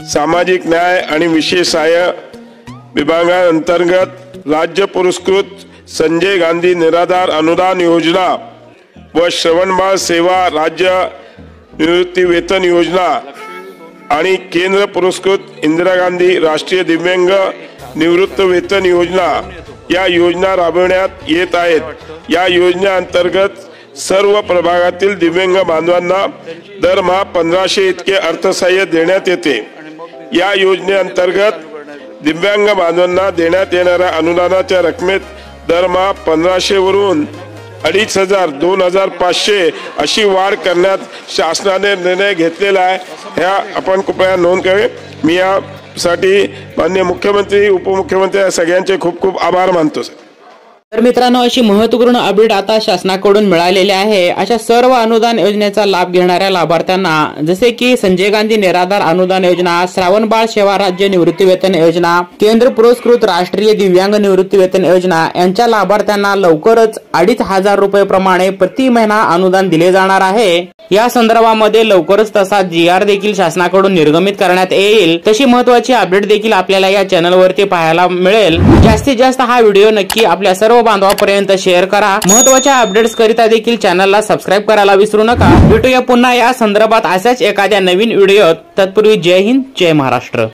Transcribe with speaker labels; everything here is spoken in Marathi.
Speaker 1: सामाजिक न्याय आणि विशेष सहाय्य विभागांतर्गत राज्य पुरस्कृत संजय गांधी निराधार अनुदान योजना व श्रवणबाळ सेवा राज्य निवृत्ती वेतन योजना आणि केंद्र पुरस्कृत इंदिरा गांधी राष्ट्रीय दिव्यांग निवृत्त वेतन योजना या योजना राबवण्यात येत आहेत। या योजनेअंतर्गत सर्व प्रभागातील दिव्यांग बांधवांना दरमहा 1500 इतके अर्थसहाय्य देण्यात येते। या योजनेअंतर्गत दिव्यांग बांधवांना देण्यात येणाऱ्या अनुदानाच्या रकमेत दरमहा 1500 वरून 2500 2500 अशी वाढ करण्यात शासनाने निर्णय घेतलेला आहे। ह्या आपण कृपया नोंद करावी। मी यासाठी माननीय मुख्यमंत्री उपमुख्यमंत्री या सगळ्यांचे खूप खूप आभार मानतो।
Speaker 2: तर मित्रांनो, अशी महत्त्वपूर्ण अपडेट आता शासनाकडून मिळालेली आहे। अशा सर्व अनुदान योजनेचा लाभ घेणाऱ्या लाभार्थ्यांना जसे की संजय गांधी निराधार अनुदान योजना, श्रावणबाळ सेवा राज्य निवृत्ती वेतन योजना, केंद्र पुरस्कृत राष्ट्रीय दिव्यांग निवृत्ती वेतन योजना यांच्या लाभार्थ्यांना लवकरच 2500 रुपये प्रमाणे प्रति महिना अनुदान दिले जाणार आहे। या संदर्भामध्ये लवकरच तसा GR देखील शासनाकडून निर्गमित करण्यात येईल। तशी महत्त्वाची अपडेट देखील आपल्याला या चॅनलवरती पाहायला मिळेल। जास्तीत जास्त हा व्हिडिओ नक्की आपल्या सर्व बांधवांपर्यंत शेअर करा। महत्त्वाच्या अपडेट्स करिता देखील चॅनलला सबस्क्राइब करायला विसरू नका। भेटूया पुन्हा या संदर्भात अशाच एखाद्या नवीन व्हिडिओत। तत्पूर्वी जय हिंद, जय महाराष्ट्र।